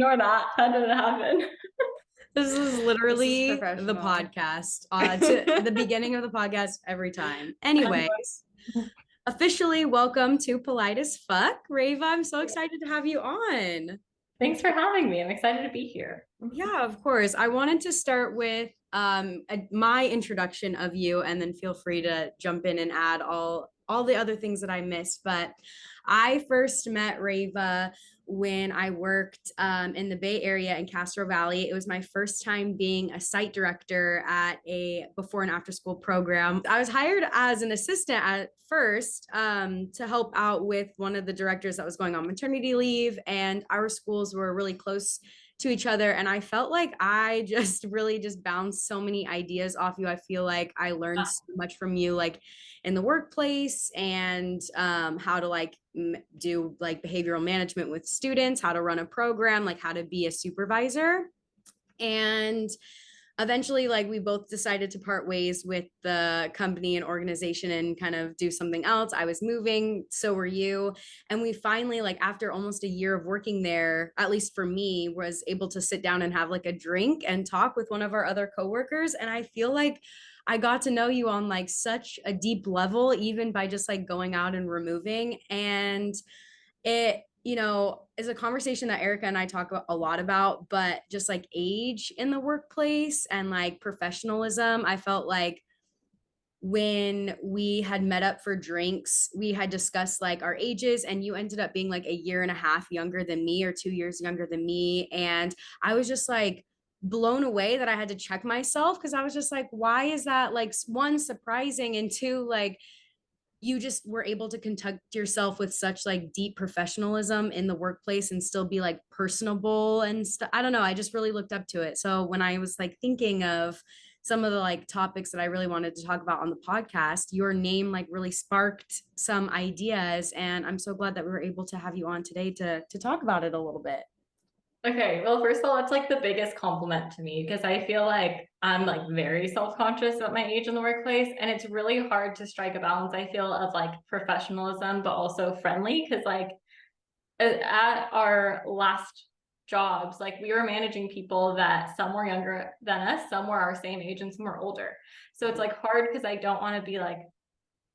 ignore that. That didn't happen. This is literally the professional. podcast, to the beginning of the podcast every time. Anyways, officially welcome to Polite as Fuck. Reva, I'm so excited to have you on. Thanks for having me. I'm excited to be here. Yeah, of course. I wanted to start with my introduction of you, and then feel free to jump in and add all the other things that I missed. But I first met Reva when I worked in the Bay Area in Castro Valley. It was my first time being a site director at a before and after school program. I was hired as an assistant at first to help out with one of the directors that was going on maternity leave, and our schools were really close to each other, and I felt like I just really just bounced so many ideas off you. I feel like I learned so much from you, like in the workplace, and how to like do like behavioral management with students, how to run a program, like how to be a supervisor. And eventually, like, we both decided to part ways with the company and organization and kind of do something else. I was moving, so were you. And we finally, like, after almost a year of working there, at least for me, was able to sit down and have like a drink and talk with one of our other coworkers. And I feel like I got to know you on like such a deep level, even by just like going out and removing. And it, is a conversation that Erica and I talk a lot about, but just like age in the workplace and like professionalism. I felt like when we had met up for drinks, we had discussed like our ages, and you ended up being like a year and a half younger than me, or 2 years younger than me. And I was just like blown away that I had to check myself, because I was just like, why is that, like, one, surprising, and two, like, you just were able to conduct yourself with such like deep professionalism in the workplace and still be like personable and stuff. I don't know. I just really looked up to it. So when I was like thinking of some of the like topics that I really wanted to talk about on the podcast, your name like really sparked some ideas. And I'm so glad that we were able to have you on today to talk about it a little bit. Okay, well, first of all, it's like the biggest compliment to me, because I feel like I'm like very self-conscious about my age in the workplace, and it's really hard to strike a balance, I feel, of like professionalism but also friendly, because like at our last jobs, like we were managing people that some were younger than us, some were our same age, and some were older. So it's like hard, because I don't want to be like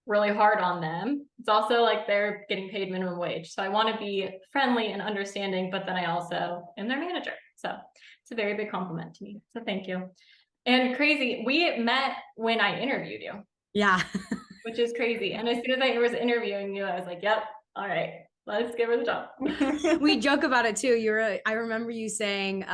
really hard on them. It's also like they're getting paid minimum wage. So I want to be friendly and understanding, but then I also am their manager. So it's a very big compliment to me. So thank you. And crazy, we met when I interviewed you. Yeah. Which is crazy. And as soon as I was interviewing you, I was like, yep, all right, let's give her the job. We joke about it too. I remember you saying,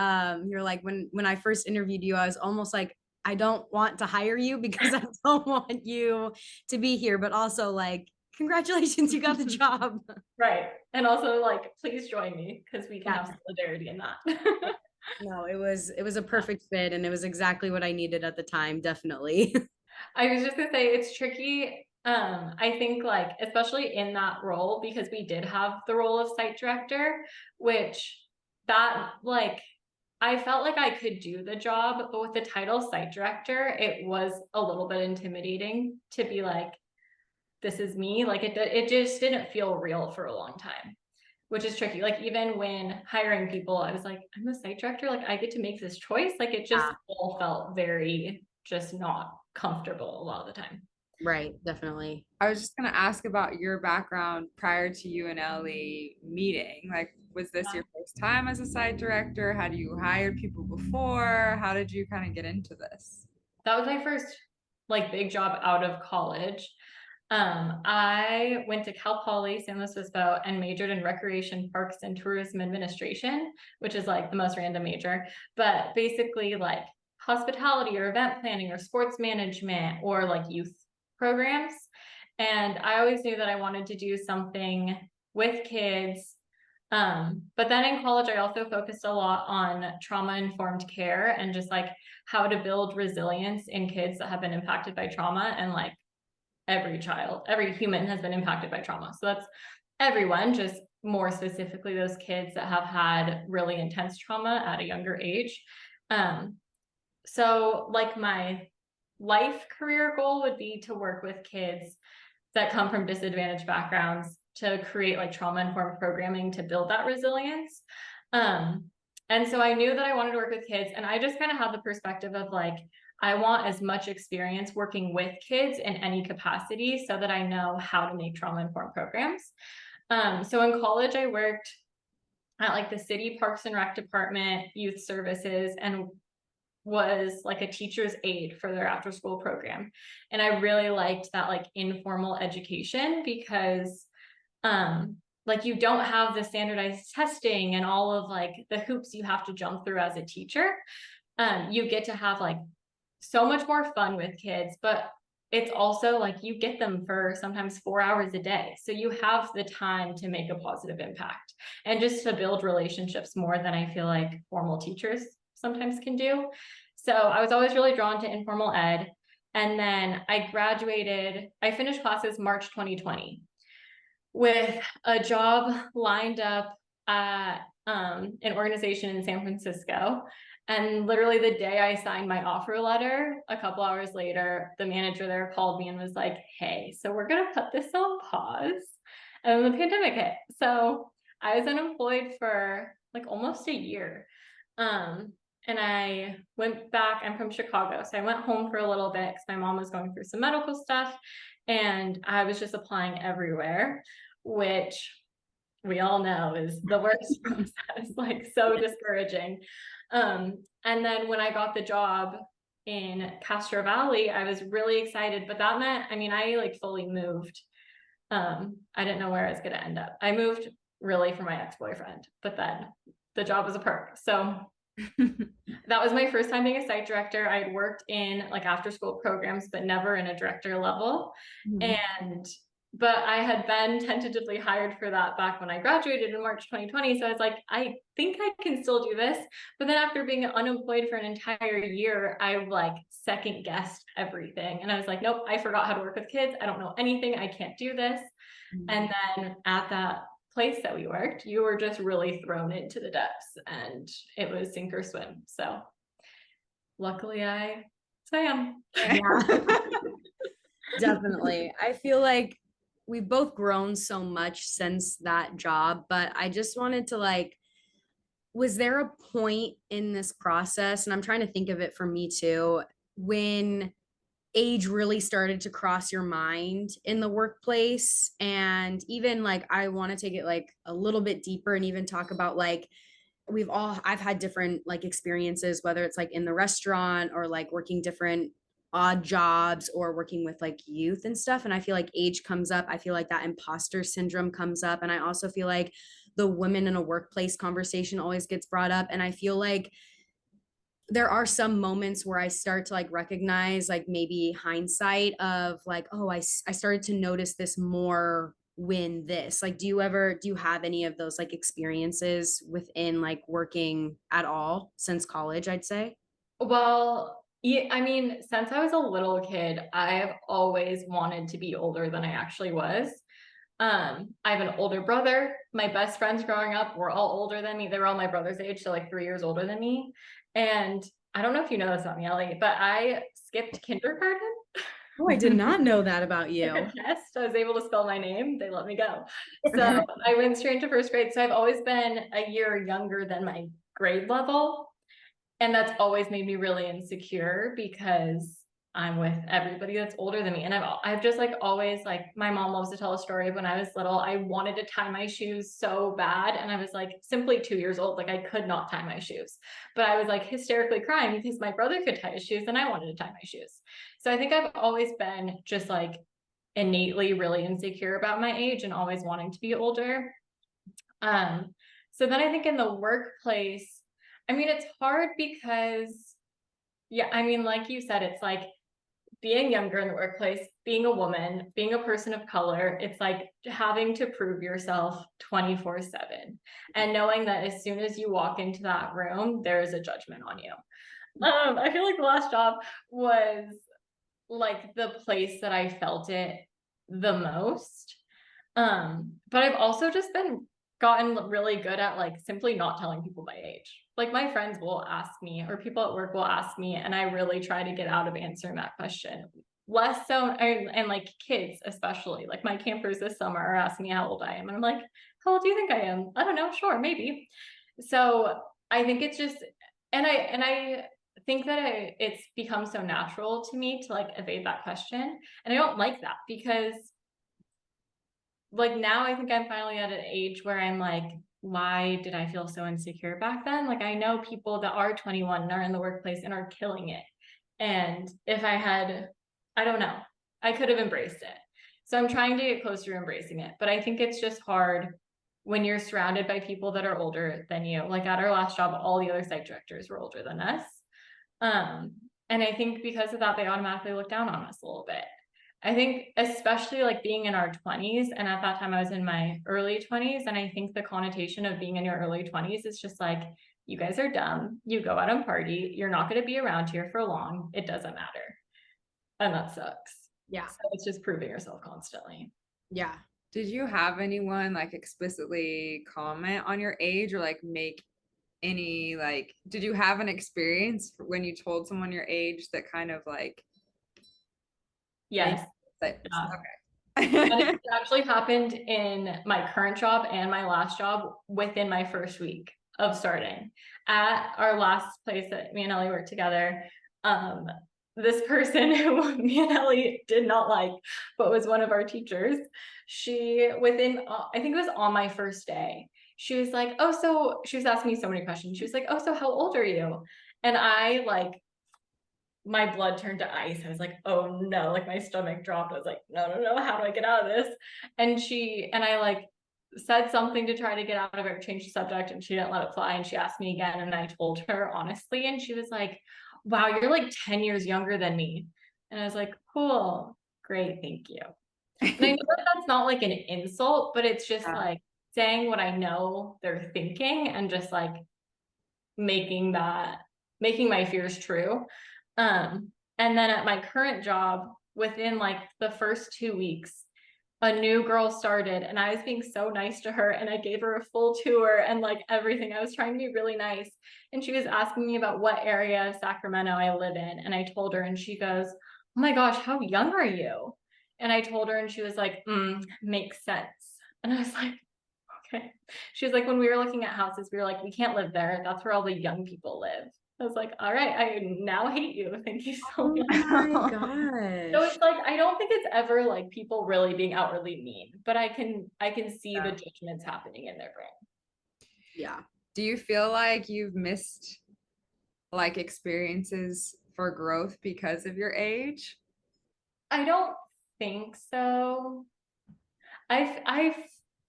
you're like, when I first interviewed you, I was almost like, I don't want to hire you because I don't want you to be here, but also like, congratulations, you got the job. Right. And also like, please join me, because we can have solidarity in that. No, it was a perfect fit, and it was exactly what I needed at the time, definitely. I was just gonna say, it's tricky. I think like, especially in that role, because we did have the role of site director, which that like, I felt like I could do the job, but with the title site director, it was a little bit intimidating to be like, this is me. Like it just didn't feel real for a long time, which is tricky. Like even when hiring people, I was like, I'm the site director, like I get to make this choice. Like it just all felt very just not comfortable a lot of the time. Right, definitely. I was just gonna ask about your background prior to you and Ellie meeting. Like, was this your first time as a site director? Had you hired people before? How did you kind of get into this? That was my first like big job out of college. I went to Cal Poly San Luis Obispo and majored in recreation, parks, and tourism administration, which is like the most random major, but basically like hospitality or event planning or sports management or like youth programs. And I always knew that I wanted to do something with kids. But then in college, I also focused a lot on trauma-informed care and just like how to build resilience in kids that have been impacted by trauma. And like every human has been impacted by trauma. So that's everyone, just more specifically those kids that have had really intense trauma at a younger age. So like my life career goal would be to work with kids that come from disadvantaged backgrounds to create like trauma-informed programming to build that resilience. And so I knew that I wanted to work with kids, and I just kind of had the perspective of like, I want as much experience working with kids in any capacity so that I know how to make trauma-informed programs. So in college, I worked at like the city parks and rec department, youth services, and was like a teacher's aide for their after school program. And I really liked that like informal education because like you don't have the standardized testing and all of like the hoops you have to jump through as a teacher. You get to have like so much more fun with kids, but it's also like you get them for sometimes 4 hours a day. So you have the time to make a positive impact and just to build relationships more than I feel like formal teachers sometimes can do. So I was always really drawn to informal ed. And then I finished classes March 2020 with a job lined up at an organization in San Francisco. And literally the day I signed my offer letter, a couple hours later, the manager there called me and was like, hey, so we're going to put this on pause. And then the pandemic hit. So I was unemployed for like almost a year. And I went back, I'm from Chicago. So I went home for a little bit because my mom was going through some medical stuff. And I was just applying everywhere, which we all know is the worst process, like so discouraging. And then when I got the job in Castro Valley, I was really excited, but that meant, I mean, I like fully moved. I didn't know where I was going to end up. I moved really for my ex-boyfriend, but then the job was a perk. So that was my first time being a site director. I had worked in like after school programs, but never in a director level. But I had been tentatively hired for that back when I graduated in March 2020. So I was like, I think I can still do this. But then after being unemployed for an entire year, I like second guessed everything. And I was like, nope, I forgot how to work with kids. I don't know anything. I can't do this. And then at that place that we worked, you were just really thrown into the depths and it was sink or swim. So luckily I swam. Yeah. Definitely. I feel like we've both grown so much since that job, but I just wanted to like, was there a point in this process, and I'm trying to think of it for me too, when age really started to cross your mind in the workplace? And even like, I want to take it like a little bit deeper and even talk about like, I've had different like experiences, whether it's like in the restaurant or like working different odd jobs or working with like youth and stuff. And I feel like age comes up. I feel like that imposter syndrome comes up. And I also feel like the women in a workplace conversation always gets brought up. And I feel like there are some moments where I start to like recognize like maybe hindsight of like, oh, I started to notice this more when this, like, do you have any of those like experiences within like working at all since college, I'd say? Well, yeah, I mean, since I was a little kid, I have always wanted to be older than I actually was. I have an older brother. My best friends growing up were all older than me. They were all my brother's age, so like 3 years older than me. And I don't know if you know this about me, Ellie, but I skipped kindergarten. Oh, I did not know that about you. Took a test. I was able to spell my name. They let me go. So I went straight to first grade. So I've always been a year younger than my grade level. And that's always made me really insecure because I'm with everybody that's older than me. And I've just like always like, my mom loves to tell a story of when I was little, I wanted to tie my shoes so bad. And I was like simply 2 years old. Like I could not tie my shoes, but I was like hysterically crying because my brother could tie his shoes and I wanted to tie my shoes. So I think I've always been just like innately really insecure about my age and always wanting to be older. So then I think in the workplace, I mean, it's hard because, yeah, I mean, like you said, it's like being younger in the workplace, being a woman, being a person of color, it's like having to prove yourself 24/7 and knowing that as soon as you walk into that room, there is a judgment on you. I feel like the last job was like the place that I felt it the most. But I've also just gotten really good at like simply not telling people my age. Like my friends will ask me or people at work will ask me, and I really try to get out of answering that question. Less so, and like kids especially, like my campers this summer are asking me how old I am, and I'm like, how old do you think I am? I don't know, sure, maybe. So I think it's just, and I think that it's become so natural to me to like evade that question. And I don't like that because like now I think I'm finally at an age where I'm like, why did I feel so insecure back then? Like I know people that are 21 and are in the workplace and are killing it. And if I had, I don't know, I could have embraced it. So I'm trying to get closer to embracing it. But I think it's just hard when you're surrounded by people that are older than you. Like at our last job, all the other site directors were older than us. Um, and I think because of that, they automatically look down on us a little bit. I think especially like being in our 20s, and at that time I was in my early 20s, and I think the connotation of being in your early 20s is just like, you guys are dumb, you go out and party, you're not going to be around here for long, it doesn't matter. And that sucks. Yeah. So it's just proving yourself constantly. Yeah. Did you have anyone like explicitly comment on your age or like make any like, did you have an experience when you told someone your age that kind of like Yes. that, And okay. it actually happened in my current job and my last job within my first week of starting. At our last place that me and Ellie worked together, this person who me and Ellie did not like, but was one of our teachers, she within, I think it was on my first day, she was like, oh, so she was asking me so many questions. She was like, oh, so how old are you? And I like, my blood turned to ice. I was like, oh no, like my stomach dropped. I was like, no, no, no, how do I get out of this? And I like said something to try to get out of it, change the subject, and she didn't let it fly. And she asked me again, and I told her honestly, and she was like, wow, you're like 10 years younger than me. And I was like, cool, great, thank you. And I know that that's not like an insult, but it's just Yeah. like saying what I know they're thinking and just like making that, making my fears true. And then at my current job, within like the first 2 weeks, a new girl started and I was being so nice to her and I gave her a full tour and like everything. I was trying to be really nice. And she was asking me about what area of Sacramento I live in. And I told her and she goes, oh my gosh, how young are you? And I told her and she was like, makes sense. And I was like, okay. She was like, when we were looking at houses, we were like, we can't live there. That's where all the young people live. I was like, all right, I now hate you. Thank you so Oh much. my So gosh. it's like I don't think it's ever like people really being outwardly mean, but I can see the Yeah. judgments happening in their brain. Yeah. Do you feel like you've missed like experiences for growth because of your age? I don't think so. I've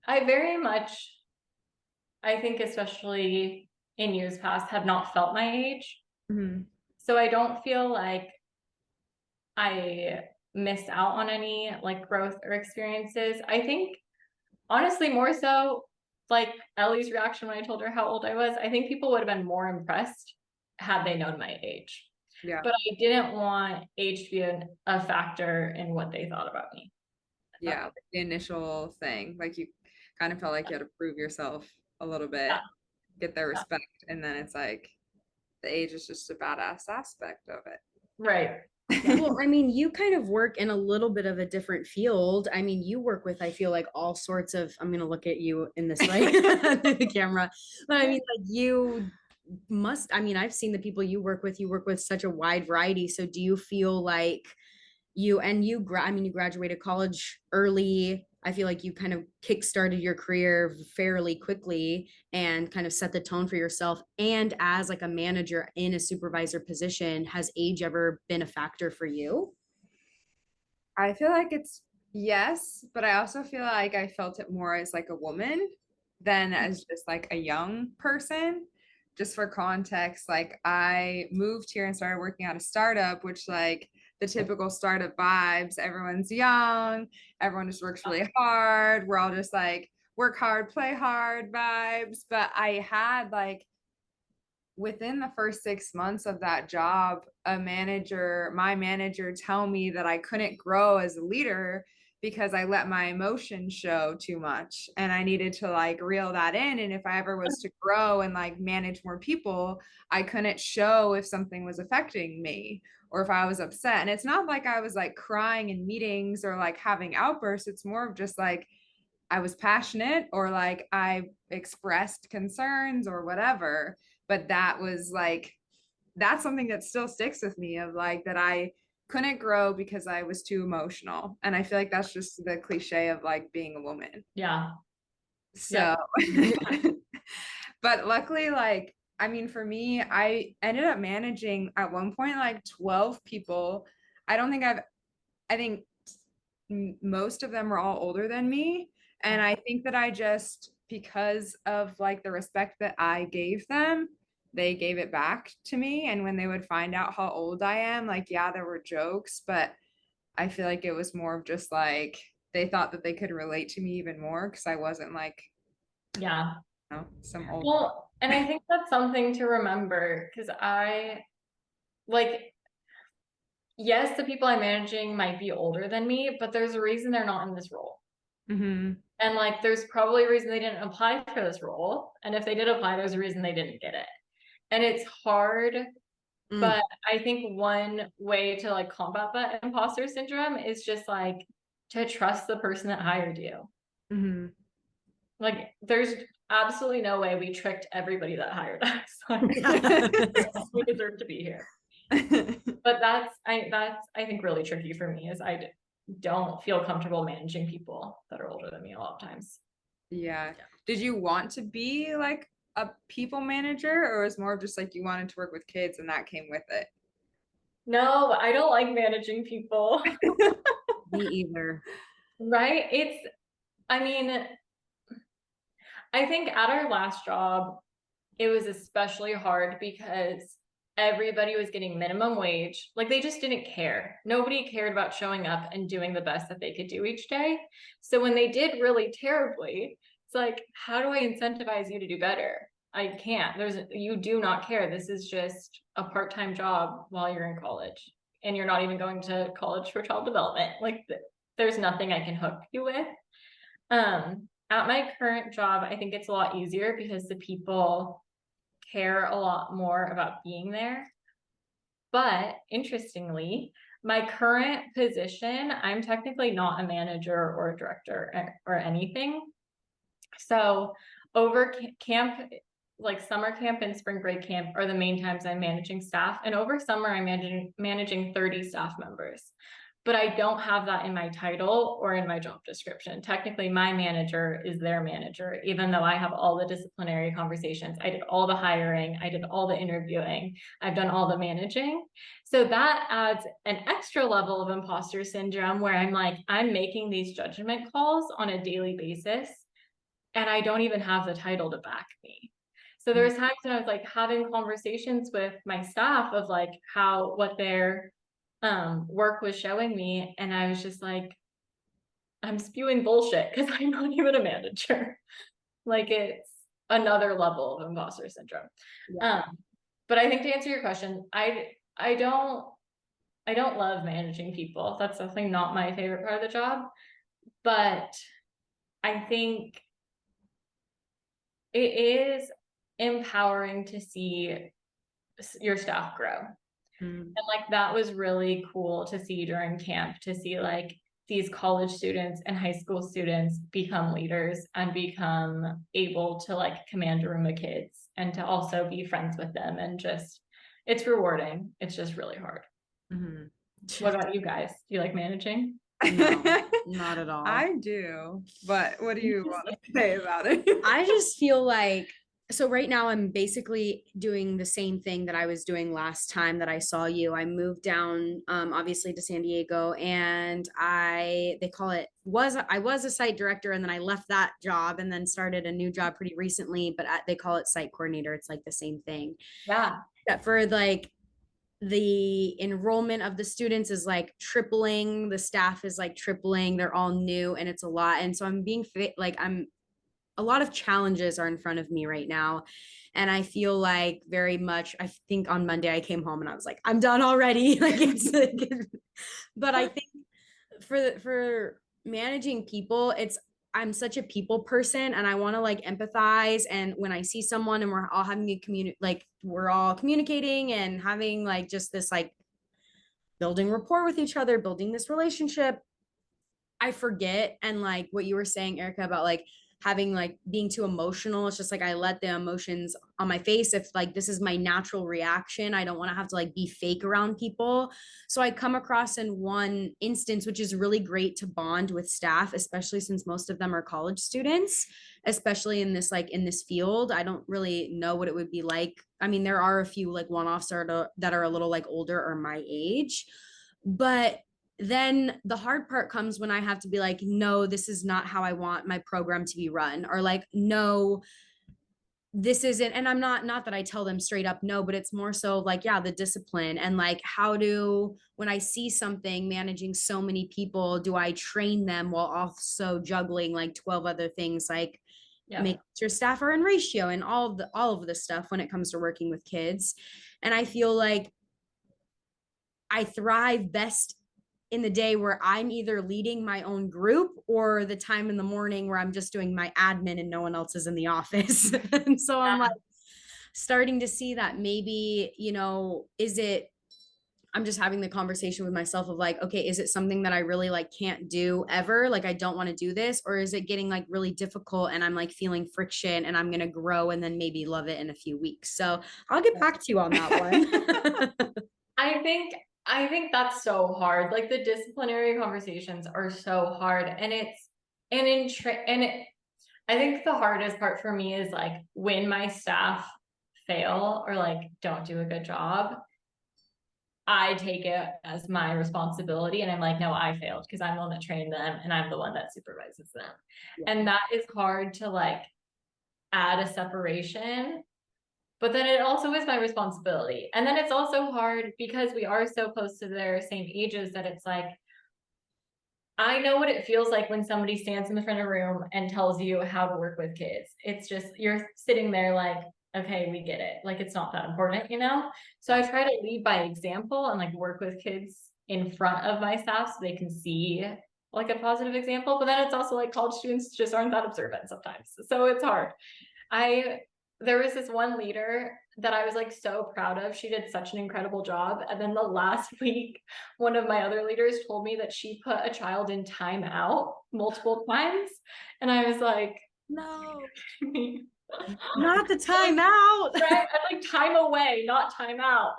I very much, I think especially in years past, have not felt my age. Mhm. So I don't feel like I missed out on any like growth or experiences. I think honestly more so like Ellie's reaction when I told her how old I was. I think people would have been more impressed had they known my age. Yeah. But I didn't want age to be a factor in what they thought about me. Yeah. Like the initial thing, like you kind of felt like you had to prove yourself a little bit, Yeah, get their yeah. respect, and then it's like the age is just a badass aspect of Right. it. Well, I mean, you kind of work in a little bit of a different field. I mean, you work with, I feel like all sorts of, I'm going to look at you in this way, the camera. But I mean, like you must, I mean, I've seen the people you work with such a wide variety. So do you feel like I mean, you graduated college early. I feel like you kind of kickstarted your career fairly quickly and kind of set the tone for yourself. And as like a manager in a supervisor position, has age ever been a factor for you? I feel like it's yes, but I also feel like I felt it more as like a woman than as just like a young person. Just for context, like I moved here and started working at a startup, which like the typical startup vibes, everyone's young, everyone just works really hard. We're all just like work hard, play hard vibes. But I had like within the first 6 months of that job, my manager, tell me that I couldn't grow as a leader because I let my emotions show too much and I needed to like reel that in. And if I ever was to grow and like manage more people, I couldn't show if something was affecting me or if I was upset. And it's not like I was like crying in meetings or like having outbursts. It's more of just like I was passionate or like I expressed concerns or whatever. but that was like, that's something that still sticks with me, of like that I couldn't grow because I was too emotional. And I feel like that's just the cliche of like being a woman. Yeah. So, but luckily, like, I mean, for me, I ended up managing at one point like 12 people. I don't think I think most of them were all older than me. And I think that I just, because of like the respect that I gave them, they gave it back to me. And when they would find out how old I am, like, yeah, there were jokes, but I feel like it was more of just like they thought that they could relate to me even more because I wasn't like, Yeah. you know, some old. Well, and I think that's something to remember because I like, yes, the people I'm managing might be older than me, but there's a reason they're not in this role. Mm-hmm. And like, there's probably a reason they didn't apply for this role. And if they did apply, there's a reason they didn't get it. And it's hard, but I think one way to like combat that imposter syndrome is just like to trust the person that hired you. Mm-hmm. Like, there's absolutely no way we tricked everybody that hired us. Like, we deserve to be here. But that's I think really tricky for me is don't feel comfortable managing people that are older than me a lot of times. Yeah. Did you want to be like a people manager, or was more of just like you wanted to work with kids and that came with it? No, I don't like managing people. Me either. Right? I mean, I think at our last job, it was especially hard because everybody was getting minimum wage. Like, they just didn't care. Nobody cared about showing up and doing the best that they could do each day. So when they did really terribly, it's like, how do I incentivize you to do better? I can't. You do not care. This is just a part-time job while you're in college, and you're not even going to college for child development. Like, there's nothing I can hook you with. At my current job, I think it's a lot easier because the people care a lot more about being there. But interestingly, my current position, I'm technically not a manager or a director or anything. So over camp, like summer camp and spring break camp are the main times I'm managing staff. And over summer, I'm managing 30 staff members. But I don't have that in my title or in my job description. Technically, my manager is their manager, even though I have all the disciplinary conversations. I did all the hiring, I did all the interviewing, I've done all the managing. So that adds an extra level of imposter syndrome where I'm like, I'm making these judgment calls on a daily basis, and I don't even have the title to back me. So there was times when I was like having conversations with my staff of like what their work was showing me, and I was just like, I'm spewing bullshit because I'm not even a manager. Like, it's another level of imposter syndrome. Yeah. But I think to answer your question, I don't love managing people. That's definitely not my favorite part of the job. But I think it is empowering to see your staff grow. And like, that was really cool to see during camp, to see like these college students and high school students become leaders and become able to like command a room of kids and to also be friends with them. And just, it's rewarding. It's just really hard. What about you guys? Do you like managing? No, not at all. I do, but what do you want to say about it? I just feel like, so right now I'm basically doing the same thing that I was doing last time that I saw you. I moved down, obviously to San Diego, and I was a site director, and then I left that job and then started a new job pretty recently, but they call it site coordinator. It's like the same thing. Yeah. Except for like the enrollment of the students is like tripling, the staff is like tripling, they're all new, and it's a lot. And so a lot of challenges are in front of me right now. And I feel like very much, I think on Monday I came home and I was like, I'm done already. Like, it's like, but I think for managing people, I'm such a people person, and I want to like empathize. And when I see someone and we're all having a we're all communicating and having like just this like building rapport with each other, building this relationship, I forget. And like what you were saying, Erica, about like having like being too emotional. It's just like I let the emotions on my face. If like this is my natural reaction, I don't want to have to like be fake around people. So I come across in one instance, which is really great to bond with staff, especially since most of them are college students, especially in this like in this field. I don't really know what it would be like. I mean, there are a few like one-offs that are a little like older or my age, but then the hard part comes when I have to be like, no, this is not how I want my program to be run, or like, no, this isn't. And I'm not that I tell them straight up no, but it's more so like, yeah, the discipline and like how do, when I see something managing so many people, do I train them while also juggling like 12 other things, like make sure staff are in ratio and all of this stuff when it comes to working with kids. And I feel like I thrive best in the day where I'm either leading my own group or the time in the morning where I'm just doing my admin and no one else is in the office. And so I'm like starting to see that maybe, you know, I'm just having the conversation with myself of like, okay, is it something that I really like can't do ever? Like I don't want to do this, or is it getting like really difficult and I'm like feeling friction and I'm going to grow and then maybe love it in a few weeks. So I'll get back to you on that one. I think that's so hard. Like the disciplinary conversations are so hard, and I think the hardest part for me is like when my staff fail or like don't do a good job, I take it as my responsibility and I'm like, no, I failed because I'm the one that trained them and I'm the one that supervises them. Yeah. And that is hard to like add a separation, but then it also is my responsibility. And then it's also hard because we are so close to their same ages that it's like, I know what it feels like when somebody stands in the front of a room and tells you how to work with kids. It's just, you're sitting there like, okay, we get it. Like, it's not that important, you know? So I try to lead by example and like work with kids in front of my staff so they can see like a positive example. But then it's also like college students just aren't that observant sometimes. So it's hard. There was this one leader that I was like so proud of. She did such an incredible job. And then the last week, one of my other leaders told me that she put a child in timeout multiple times. And I was like, no, not the timeout. Right? I like time away, not time out.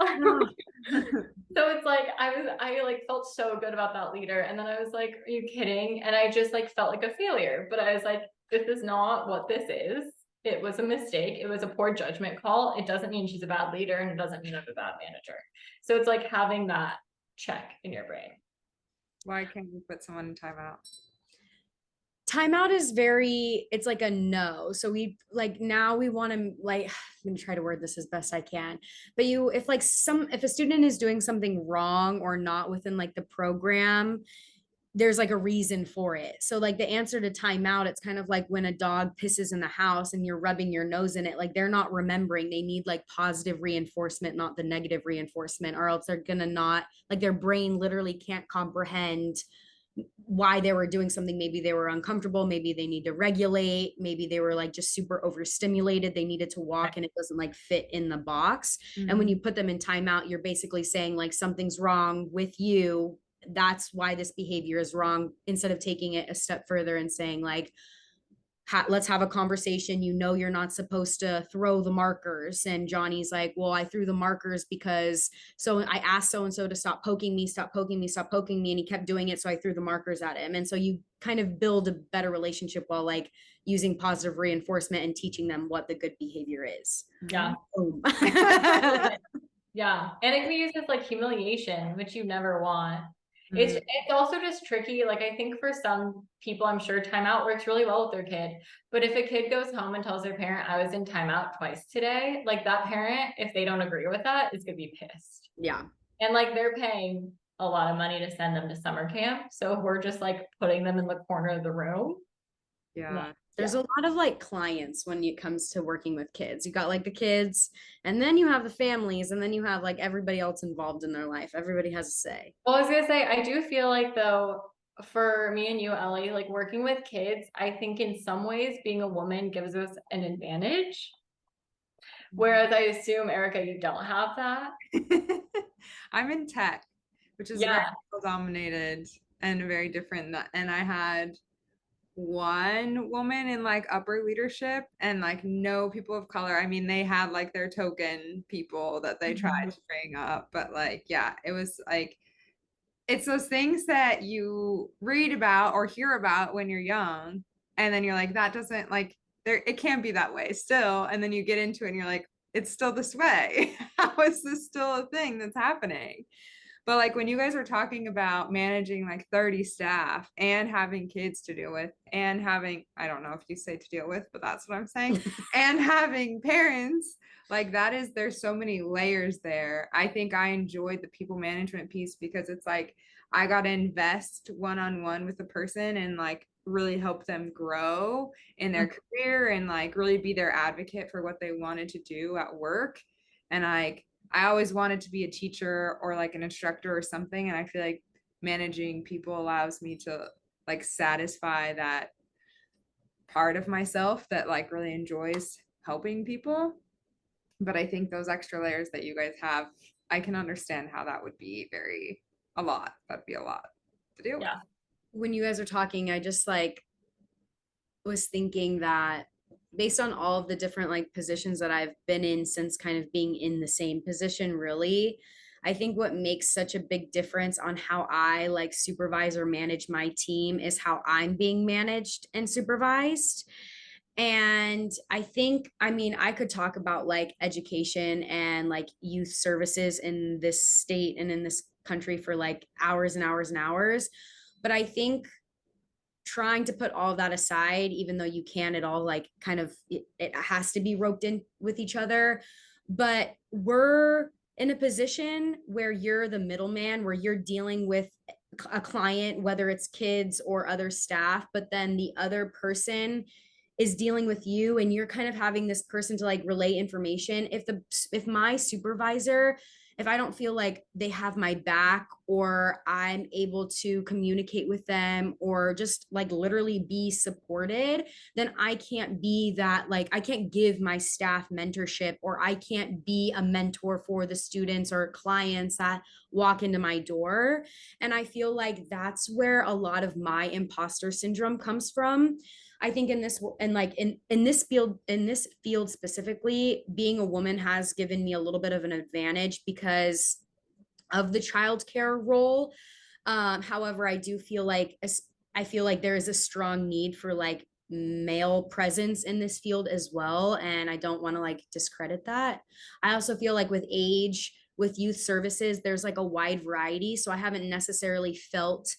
So it's like I like felt so good about that leader. And then I was like, are you kidding? And I just like felt like a failure. But I was like, this is not what this is. It was a mistake. It was a poor judgment call. It doesn't mean she's a bad leader, and it doesn't mean I'm a bad manager. So it's like having that check in your brain. Why can't you put someone in timeout? Timeout is it's like a no. So we like now we want to like, I'm gonna try to word this as best I can. But if a student is doing something wrong or not within like the program, there's like a reason for it. So like the answer to timeout, it's kind of like when a dog pisses in the house and you're rubbing your nose in it, like they're not remembering. They need like positive reinforcement, not the negative reinforcement, or else they're gonna not, like their brain literally can't comprehend why they were doing something. Maybe they were uncomfortable, maybe they need to regulate, maybe they were like just super overstimulated, they needed to walk and it doesn't like fit in the box. And when you put them in timeout, you're basically saying like something's wrong with you, that's why this behavior is wrong, instead of taking it a step further and saying like, let's have a conversation. You know, you're not supposed to throw the markers. And Johnny's like, well, I threw the markers because so I asked so-and-so to stop poking me, stop poking me, stop poking me. And he kept doing it. So I threw the markers at him. And so you kind of build a better relationship while like using positive reinforcement and teaching them what the good behavior is. Yeah. Yeah. And it can be used as like humiliation, which you never want. It's also just tricky. Like I think for some people, I'm sure timeout works really well with their kid. But if a kid goes home and tells their parent, I was in timeout twice today, like that parent, if they don't agree with that, is gonna be pissed. Yeah. And like they're paying a lot of money to send them to summer camp. So if we're just like putting them in the corner of the room. Yeah. There's a lot of like clients when it comes to working with kids. You got like the kids, and then you have the families, and then you have like everybody else involved in their life. Everybody has a say. Well, I was gonna say, I do feel like though, for me and you, Ellie, like working with kids, I think in some ways being a woman gives us an advantage. Whereas I assume, Erica, you don't have that. I'm in tech, which is very dominated and very different. And I had one woman in like upper leadership and like no people of color. I mean, they had like their token people that they tried to bring up, but like, yeah, it was like, it's those things that you read about or hear about when you're young, and then you're like, that doesn't like there, it can't be that way still. And then you get into it and you're like, it's still this way. How is this still a thing that's happening? But like when you guys are talking about managing like 30 staff and having kids to deal with and having, I don't know if you say to deal with, but that's what I'm saying, and having parents, like that is, there's so many layers there. I think I enjoyed the people management piece because it's like I got to invest one-on-one with the person and like really help them grow in their career and like really be their advocate for what they wanted to do at work. And I always wanted to be a teacher or like an instructor or something. And I feel like managing people allows me to like satisfy that part of myself that like really enjoys helping people. But I think those extra layers that you guys have, I can understand how that would be a lot. That'd be a lot to deal with. Yeah. When you guys are talking, I just like was thinking that based on all of the different like positions that I've been in since kind of being in the same position, really, I think what makes such a big difference on how I like supervise or manage my team is how I'm being managed and supervised. And I think, I mean, I could talk about like education and like youth services in this state and in this country for like hours and hours and hours. But I think trying to put all of that aside, even though you can, it all like kind of, it has to be roped in with each other. But we're in a position where you're the middleman, where you're dealing with a client, whether it's kids or other staff, but then the other person is dealing with you and you're kind of having this person to like relay information. If my supervisor, if I don't feel like they have my back or I'm able to communicate with them or just like literally be supported, then I can't be that, like I can't give my staff mentorship or I can't be a mentor for the students or clients that walk into my door. And I feel like that's where a lot of my imposter syndrome comes from. I think in this and like in this field specifically, being a woman has given me a little bit of an advantage because of the childcare role. However, I feel like there is a strong need for like male presence in this field as well, and I don't want to like discredit that. I also feel like with age, with youth services, there's like a wide variety, so I haven't necessarily felt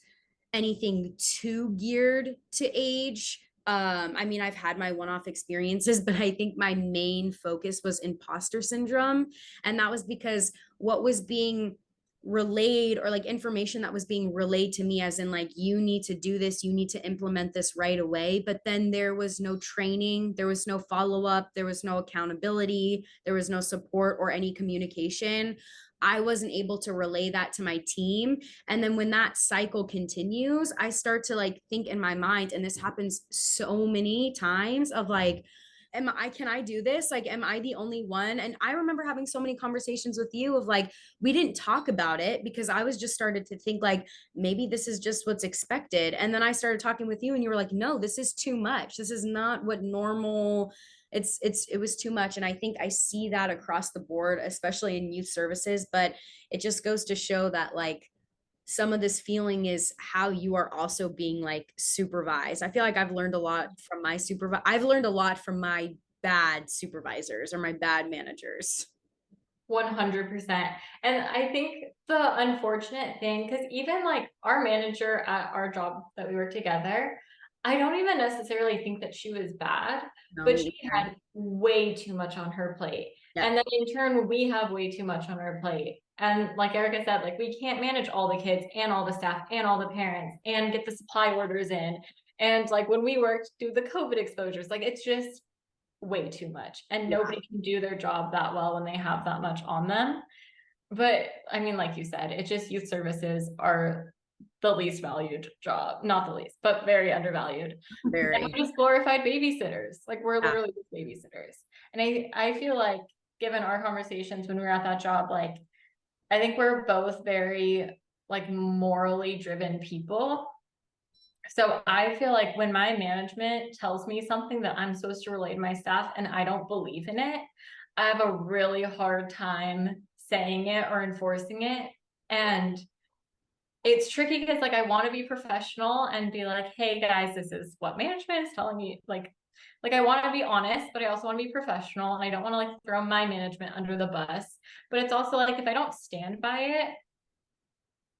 anything too geared to age. I mean, I've had my one-off experiences, but I think my main focus was imposter syndrome. And that was because what was being relayed or like information that was being relayed to me as in like you need to do this, you need to implement this right away, but then there was no training, there was no follow-up, there was no accountability, there was no support or any communication. I wasn't able to relay that to my team. And then when that cycle continues, I start to like think in my mind, and this happens so many times of like, can I do this? Like, am I the only one? And I remember having so many conversations with you of like, we didn't talk about it because I was just started to think like, maybe this is just what's expected. And then I started talking with you and you were like, no, this is too much. This is not what normal, it was too much. And I think I see that across the board, especially in youth services, but it just goes to show that like some of this feeling is how you are also being like supervised. I feel like I've learned a lot from my supervisor. I've learned a lot from my bad supervisors or my bad managers. 100%. And I think the unfortunate thing, because even like our manager at our job that we work together, I don't even necessarily think that she was bad, No, but me she either. had way too much on her plate. Yeah. And then in turn, we have way too much on our plate. And like Erica said, like we can't manage all the kids and all the staff and all the parents and get the supply orders in. And like when we worked, do the COVID exposures, like it's just way too much. And Yeah. nobody can do their job that well when they have that much on them. But I mean, like you said, it's just youth services are the least valued job, not the least, but very undervalued. And Very. we're just glorified babysitters. Like we're Yeah. literally just babysitters. And I feel like given our conversations when we were at that job, like I think we're both very like morally driven people. So I feel like when my management tells me something that I'm supposed to relay to my staff and I don't believe in it, I have a really hard time saying it or enforcing it. And it's tricky because like I want to be professional and be like, hey guys, this is what management is telling me. Like I want to be honest, but I also want to be professional and I don't want to like throw my management under the bus. But it's also like if I don't stand by it,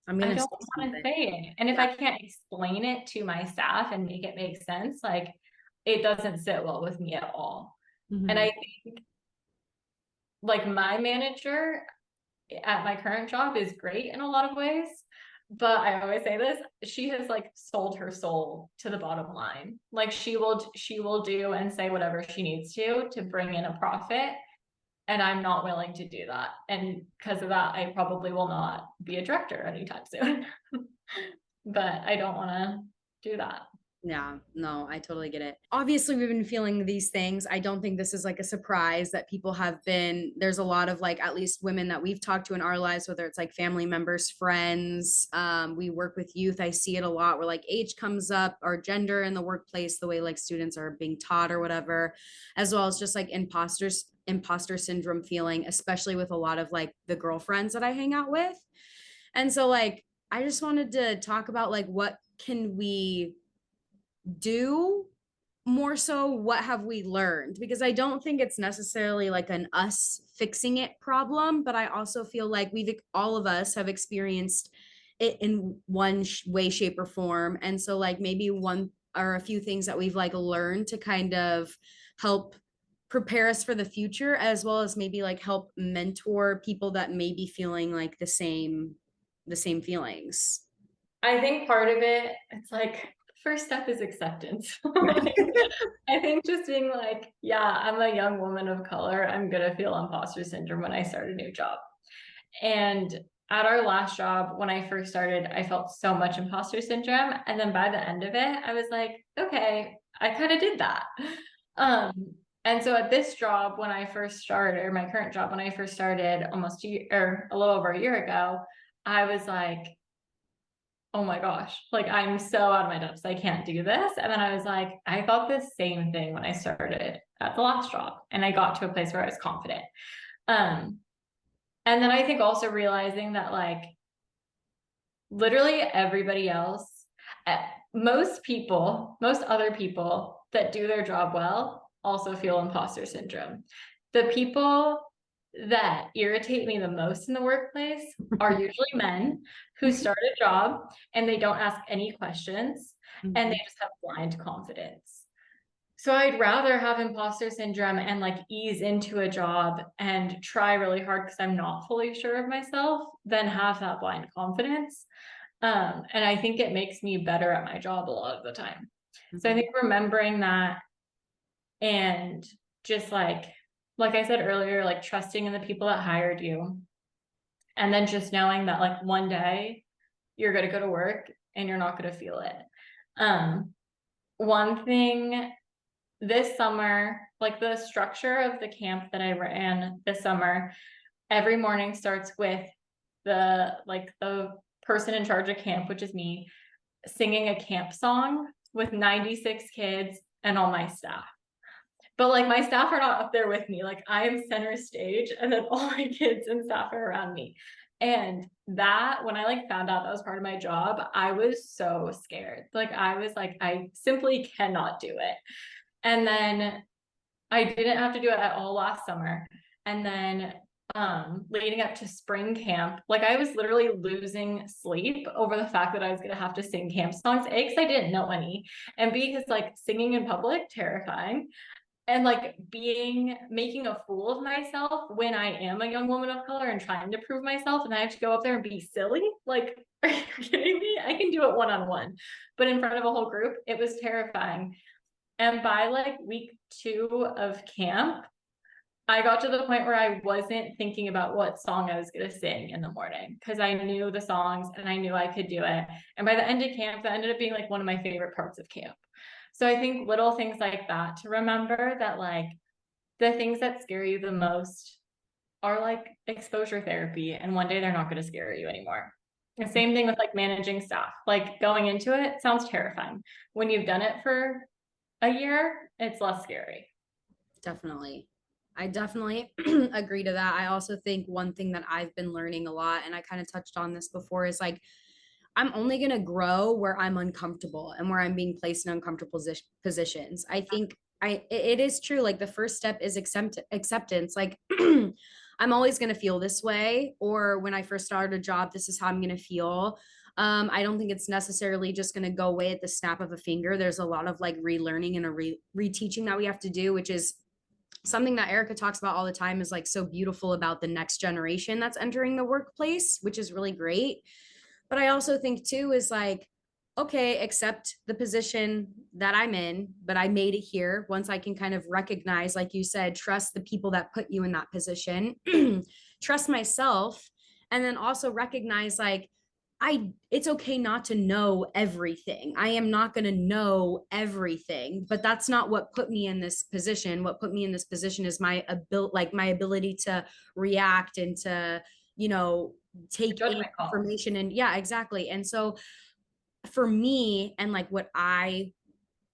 I'm I gonna don't say want to something. say it. And if Yeah. I can't explain it to my staff and make it make sense, like it doesn't sit well with me at all. And Mhm. I think like my manager at my current job is great in a lot of ways. But I always say this, she has like sold her soul to the bottom line. Like she will do and say whatever she needs to bring in a profit. And I'm not willing to do that. And because of that, I probably will not be a director anytime soon. But I don't want to do that. Yeah, no, I totally get it. Obviously, we've been feeling these things. I don't think this is like a surprise that people have been. There's a lot of like at least women that we've talked to in our lives, whether it's like family members, friends. We work with youth. I see it a lot where like age comes up or gender in the workplace, the way like students are being taught or whatever, as well as just like imposter syndrome feeling, especially with a lot of like the girlfriends that I hang out with. And so like I just wanted to talk about like what can we do, more so what have we learned, because I don't think it's necessarily like an us fixing it problem, but I also feel like we've all of us have experienced it in one way, shape, or form. And so like maybe one or a few things that we've like learned to kind of help prepare us for the future, as well as maybe like help mentor people that may be feeling like the same feelings. I think part of it, it's like first step is acceptance. Like, I think just being like, yeah, I'm a young woman of color. I'm gonna feel imposter syndrome when I start a new job. And at our last job, when I first started, I felt so much imposter syndrome. And then by the end of it, I was like, okay, I kind of did that. And so at this job, when I first started, or my current job, when I first started almost a year, or a little over a year ago, I was like, oh my gosh, like I'm so out of my depths. I can't do this. And then I was like, I thought the same thing when I started at the last job. And I got to a place where I was confident. Um, and then I think also realizing that like literally everybody else, eh, most other people that do their job well also feel imposter syndrome. The people that irritate me the most in the workplace are usually men who start a job and they don't ask any questions and they just have blind confidence. So I'd rather have imposter syndrome and like ease into a job and try really hard because I'm not fully sure of myself than have that blind confidence. And I think it makes me better at my job a lot of the time. So I think remembering that and just like I said earlier, like trusting in the people that hired you. And then just knowing that like one day you're gonna go to work and you're not gonna feel it. One thing this summer, like the structure of the camp that I ran this summer, every morning starts with the person in charge of camp, which is me, singing a camp song with 96 kids and all my staff. But like my staff are not up there with me. Like I am center stage and then all my kids and staff are around me. And that when I like found out that was part of my job, I was so scared. Like I was like, I simply cannot do it. And then I didn't have to do it at all last summer. And then leading up to spring camp, like I was literally losing sleep over the fact that I was gonna have to sing camp songs. A, because I didn't know any, and B, because like singing in public, terrifying. And like making a fool of myself when I am a young woman of color and trying to prove myself, and I have to go up there and be silly. Like, are you kidding me? I can do it one-on-one, but in front of a whole group, it was terrifying. And by like week 2 of camp, I got to the point where I wasn't thinking about what song I was going to sing in the morning because I knew the songs and I knew I could do it. And by the end of camp, that ended up being like one of my favorite parts of camp. So I think little things like that to remember that like the things that scare you the most are like exposure therapy, and one day they're not going to scare you anymore. The same thing with like managing staff, like going into it sounds terrifying. When you've done it for a year, it's less scary. Definitely. I definitely agree to that. I also think one thing that I've been learning a lot, and I kind of touched on this before, is like I'm only going to grow where I'm uncomfortable and where I'm being placed in uncomfortable positions. I think it is true. Like the first step is acceptance. Like I'm always going to feel this way, or when I first started a job, this is how I'm going to feel. I don't think it's necessarily just going to go away at the snap of a finger. There's a lot of like relearning and a reteaching that we have to do, which is something that Erica talks about all the time, is like so beautiful about the next generation that's entering the workplace, which is really great. But I also think too is like, okay, accept the position that I'm in, but I made it here. Once I can kind of recognize, like you said, trust the people that put you in that position, trust myself, and then also recognize like, it's okay not to know everything. I am not going to know everything, but that's not what put me in this position. What put me in this position is my ability to react and to, you know, take in Judgment call. information. And yeah, exactly. And so for me, and like what I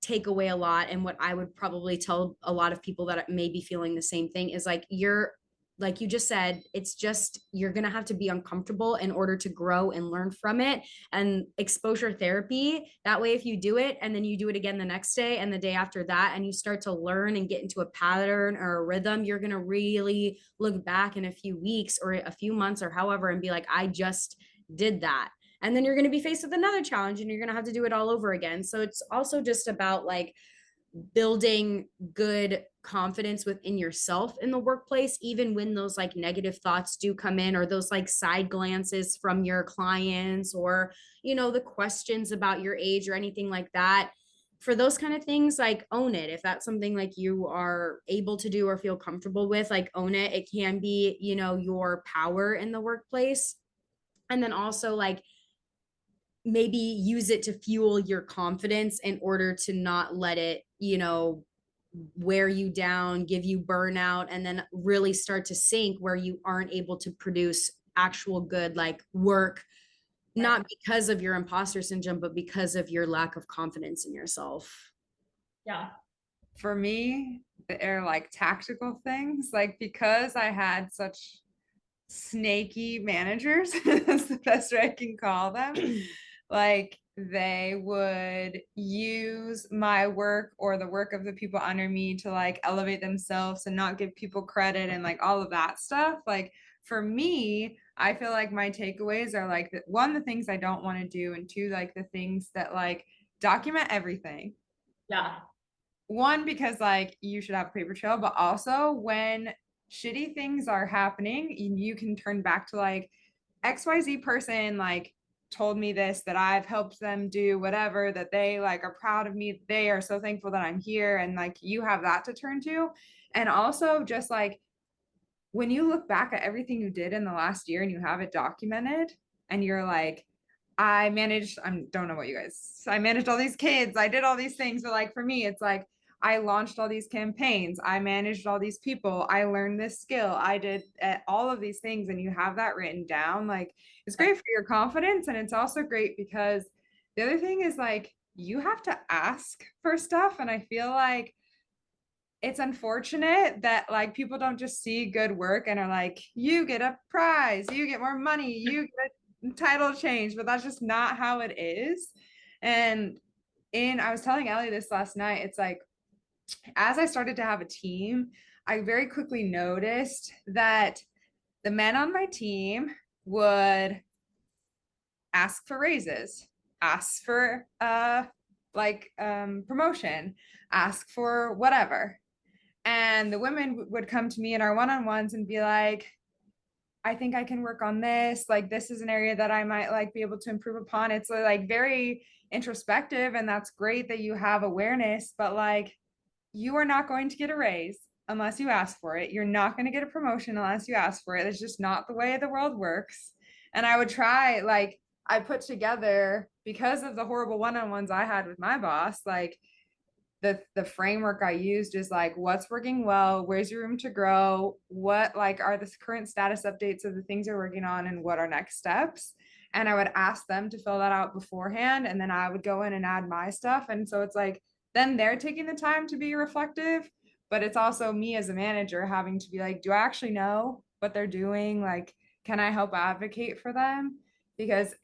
take away a lot, and what I would probably tell a lot of people that may be feeling the same thing, is like, like you just said, it's just, you're going to have to be uncomfortable in order to grow and learn from it. And exposure therapy, that way, if you do it and then you do it again the next day and the day after that, and you start to learn and get into a pattern or a rhythm, you're going to really look back in a few weeks or a few months or however and be like, I just did that. And then you're going to be faced with another challenge and you're going to have to do it all over again. So it's also just about like building good confidence within yourself in the workplace, even when those like negative thoughts do come in, or those like side glances from your clients, or, you know, the questions about your age or anything like that. For those kind of things, like own it. If that's something like you are able to do or feel comfortable with, like own it. It can be, you know, your power in the workplace. And then also like maybe use it to fuel your confidence in order to not let it, you know, wear you down, give you burnout, and then really start to sink where you aren't able to produce actual good like work, not because of your imposter syndrome, but because of your lack of confidence in yourself. Yeah. For me, they're like tactical things, like because I had such snaky managers, that's the best way I can call them. Like they would use my work or the work of the people under me to like elevate themselves and not give people credit and like all of that stuff. Like for me, I feel like my takeaways are like one, the things I don't want to do, and two, like the things that like document everything. Yeah. One, because like you should have a paper trail, but also when shitty things are happening, you can turn back to like XYZ person like told me this, that I've helped them do whatever, that they like are proud of me, they are so thankful that I'm here, and like you have that to turn to. And also just like when you look back at everything you did in the last year and you have it documented, and you're like, I don't know what you guys, I managed all these kids, I did all these things, but like for me, it's like I launched all these campaigns, I managed all these people, I learned this skill, I did all of these things, and you have that written down. Like it's great for your confidence, and it's also great because the other thing is like you have to ask for stuff, and I feel like it's unfortunate that like people don't just see good work and are like, you get a prize, you get more money, you get a title change, but that's just not how it is. And I was telling Ellie this last night, it's like as I started to have a team, I very quickly noticed that the men on my team would ask for raises, ask for promotion, ask for whatever. And the women would come to me in our one-on-ones and be like, I think I can work on this. Like, this is an area that I might like be able to improve upon. It's like very introspective, and that's great that you have awareness, but like, you are not going to get a raise unless you ask for it. You're not going to get a promotion unless you ask for it. It's just not the way the world works. And I would try, like, I put together, because of the horrible one-on-ones I had with my boss, like the framework I used is like, what's working well, where's your room to grow, what like are the current status updates of the things you're working on, and what are next steps. and I would ask them to fill that out beforehand, and then I would go in and add my stuff. And so it's like, then they're taking the time to be reflective, but it's also me as a manager having to be like, do I actually know what they're doing? Like, can I help advocate for them? Because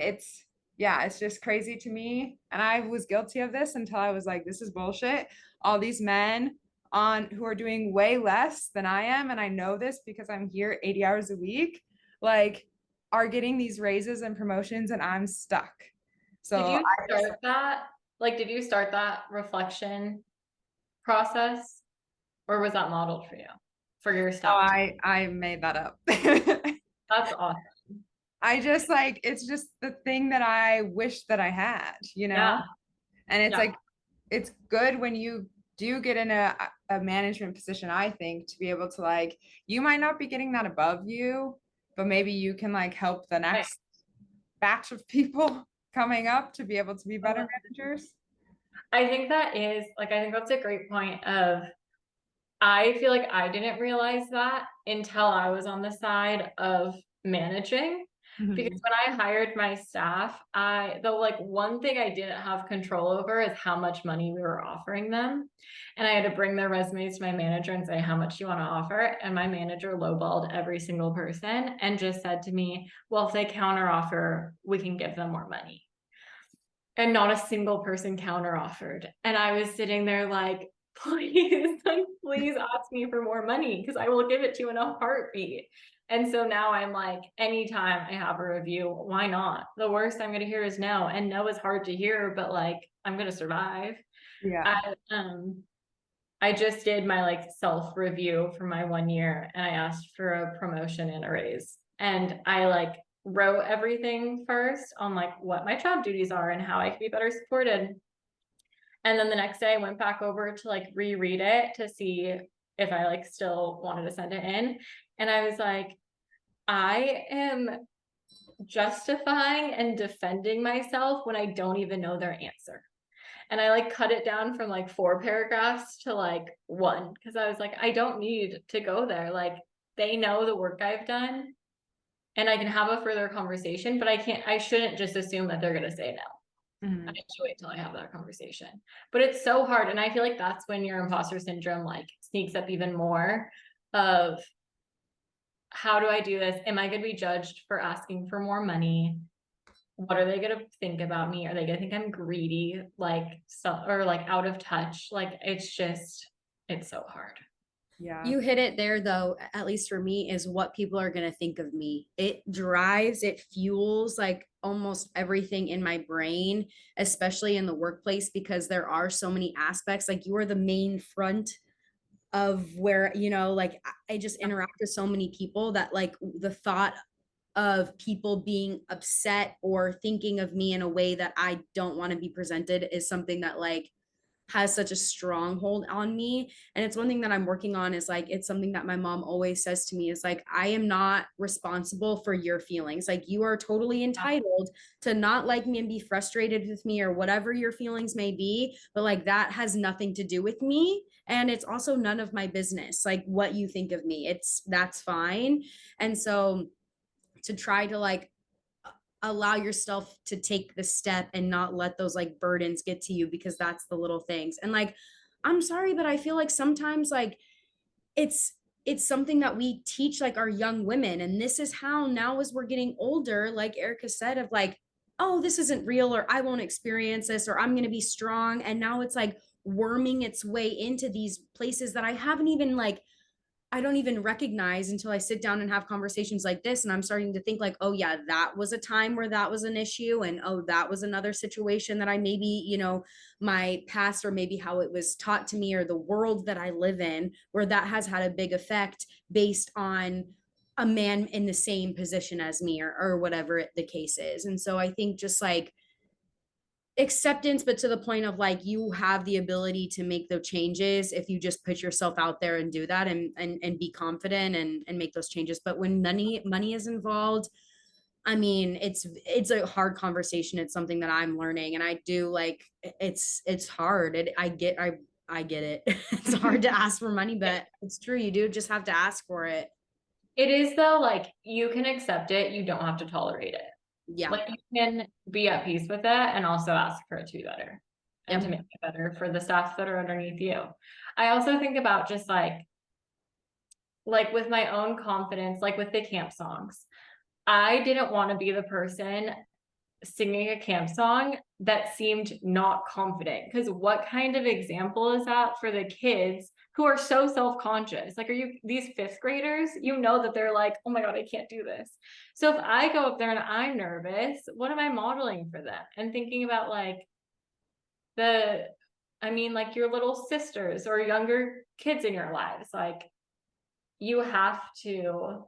yeah, it's just crazy to me. And I was guilty of this until I was like, this is bullshit. All these men on who are doing way less than I am, and I know this because I'm here 80 hours a week, like, are getting these raises and promotions, and I'm stuck. So Did you I just, start that? Like, did you start that reflection process, or was that modeled for you, for your oh, staff? I made that up. That's awesome. I just like, it's just the thing that I wish that I had, you know? Yeah. And it's Yeah. like, it's good when you do get in a management position, I think, to be able to like, you might not be getting that above you, but maybe you can like help the next batch of people coming up to be able to be better managers. I think that is like, I think that's a great point of, I feel like I didn't realize that until I was on the side of managing. Because when I hired my staff, the like one thing I didn't have control over is how much money we were offering them. And I had to bring their resumes to my manager and say, how much do you want to offer? And my manager lowballed every single person and just said to me, well, if they counter offer, we can give them more money. And not a single person counter offered. And I was sitting there like, please, like, please ask me for more money because I will give it to you in a heartbeat. And so now I'm like, anytime I have a review, why not? The worst I'm going to hear is no. And no is hard to hear, but like, I'm going to survive. Yeah. I just did my like self review for my 1 year and I asked for a promotion and a raise. And I like wrote everything first on like what my job duties are and how I can be better supported. And then the next day I went back over to like reread it to see if I like still wanted to send it in. And I was like, I am justifying and defending myself when I don't even know their answer. And I like cut it down from like 4 paragraphs to like 1 because I was like, I don't need to go there. Like, they know the work I've done and I can have a further conversation, but I shouldn't just assume that they're going to say no. I should wait till I have that conversation. But it's so hard. And I feel like that's when your imposter syndrome like sneaks up even more of, how do I do this? Am I going to be judged for asking for more money? What are they going to think about me? Are they going to think I'm greedy, like, so, or like out of touch? Like, it's so hard. Yeah. You hit it there, though, at least for me, is what people are going to think of me. It drives, it fuels like almost everything in my brain, especially in the workplace, because there are so many aspects. Like, you are the main front of where, like, I just interact with so many people that like the thought of people being upset or thinking of me in a way that I don't want to be presented is something that like has such a stronghold on me. And it's one thing that I'm working on, is like, it's something that my mom always says to me, is like, I am not responsible for your feelings. Like, you are totally entitled to not like me and be frustrated with me or whatever your feelings may be, but like, that has nothing to do with me. And it's also none of my business, like what you think of me. That's fine. And so to try to like allow yourself to take the step and not let those like burdens get to you, because that's the little things. And like, I'm sorry, but I feel like sometimes like it's it's something that we teach like our young women. And this is how, now as we're getting older, like Erica said, of like, oh, this isn't real, or I won't experience this, or I'm going to be strong. And now it's like worming its way into these places that I don't even recognize until I sit down and have conversations like this. And I'm starting to think like, oh yeah, that was a time where that was an issue. And oh, that was another situation that I maybe, my past, or maybe how it was taught to me, or the world that I live in, where that has had a big effect based on a man in the same position as me, or whatever the case is. And so I think just like acceptance, but to the point of like, you have the ability to make the changes if you just put yourself out there and do that, and be confident and make those changes. But when money is involved, I mean, it's a hard conversation. It's something that I'm learning, and I do like, it's hard. I get it. It's hard to ask for money, but it's true. You do just have to ask for it. It is though, like, you can accept it, you don't have to tolerate it. Yeah. Like you can be at peace with that and also ask for it to be better and Yep. to make it better for the staff that are underneath you. I also think about just like with my own confidence, like with the camp songs. I didn't want to be the person singing a camp song that seemed not confident. Because what kind of example is that for the kids who are so self-conscious? Like, are you these fifth graders? You know that they're like, oh my God, I can't do this. So if I go up there and I'm nervous, what am I modeling for them? And thinking about like the, I mean, like your little sisters or younger kids in your lives, like you have to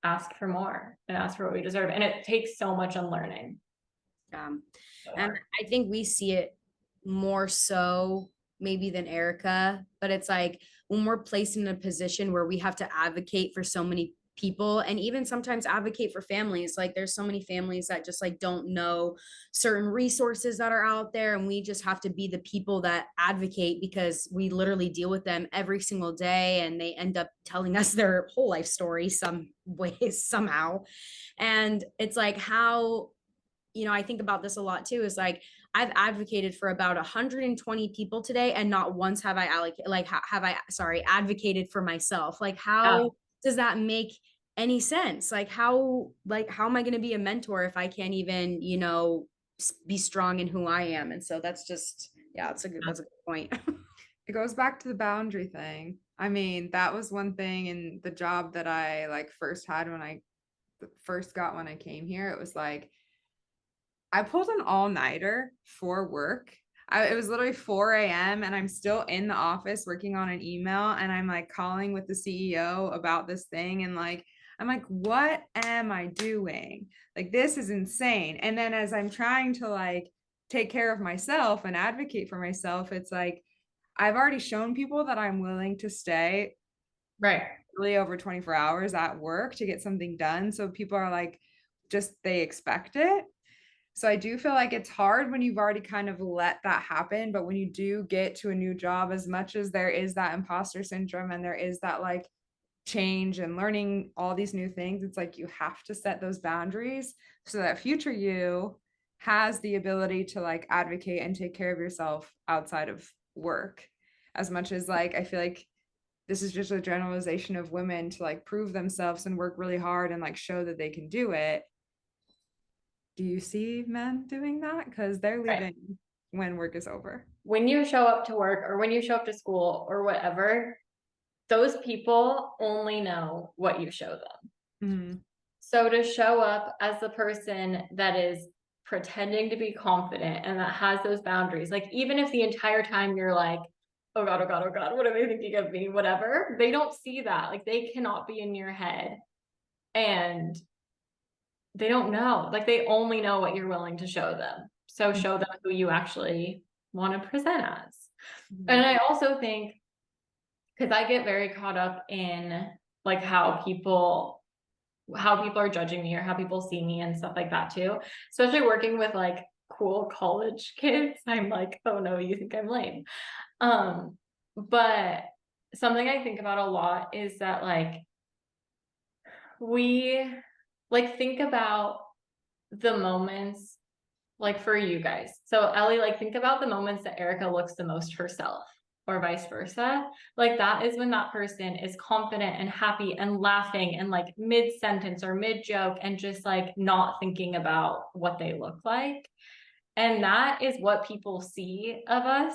ask for more and ask for what we deserve. And it takes so much unlearning. And I think we see it more so maybe than Erica, but it's like when we're placed in a position where we have to advocate for so many people and even sometimes advocate for families, like there's so many families that just like don't know certain resources that are out there, and we just have to be the people that advocate because we literally deal with them every single day and they end up telling us their whole life story some ways somehow. And it's like how, you know, I think about this a lot too, is like I've advocated for about 120 people today and not once have I allocated like have I sorry advocated for myself. Like how does that make any sense? Like how am I going to be a mentor if I can't even, you know, be strong in who I am? And so that's just, yeah, that's a good point. It goes back to the boundary thing. I mean, that was one thing in the job that I like first had when I first got when I came here. It was like I pulled an all-nighter for work. It was literally 4 a.m. and I'm still in the office working on an email, and I'm like calling with the CEO about this thing, and like I'm like, what am I doing? Like this is insane. And then as I'm trying to like take care of myself and advocate for myself, it's like I've already shown people that I'm willing to stay Right. really over 24 hours at work to get something done. So people are like, just they expect it. So I do feel like it's hard when you've already kind of let that happen. But when you do get to a new job, as much as there is that imposter syndrome and there is that like change and learning all these new things, it's like you have to set those boundaries so that future you has the ability to like advocate and take care of yourself outside of work. As much as like I feel like this is just a generalization of women to like prove themselves and work really hard and like show that they can do it. Do you see men doing that? Because they're leaving Right. when work is over. When you show up to work or when you show up to school or whatever, those people only know what you show them. Mm-hmm. So to show up as the person that is pretending to be confident and that has those boundaries, like even if the entire time you're like, oh God, oh God, oh God, what are they thinking of me? Whatever, they don't see that. Like they cannot be in your head and they don't know. Like they only know what you're willing to show them. So show them who you actually want to present as. And I also think, because I get very caught up in like how people are judging me or how people see me and stuff like that too. Especially working with like cool college kids. I'm like, oh no, you think I'm lame. But something I think about a lot is that like we like think about the moments like for you guys. So Ellie, like think about the moments that Erica looks the most herself or vice versa. Like that is when that person is confident and happy and laughing and like mid-sentence or mid-joke and just like not thinking about what they look like. And that is what people see of us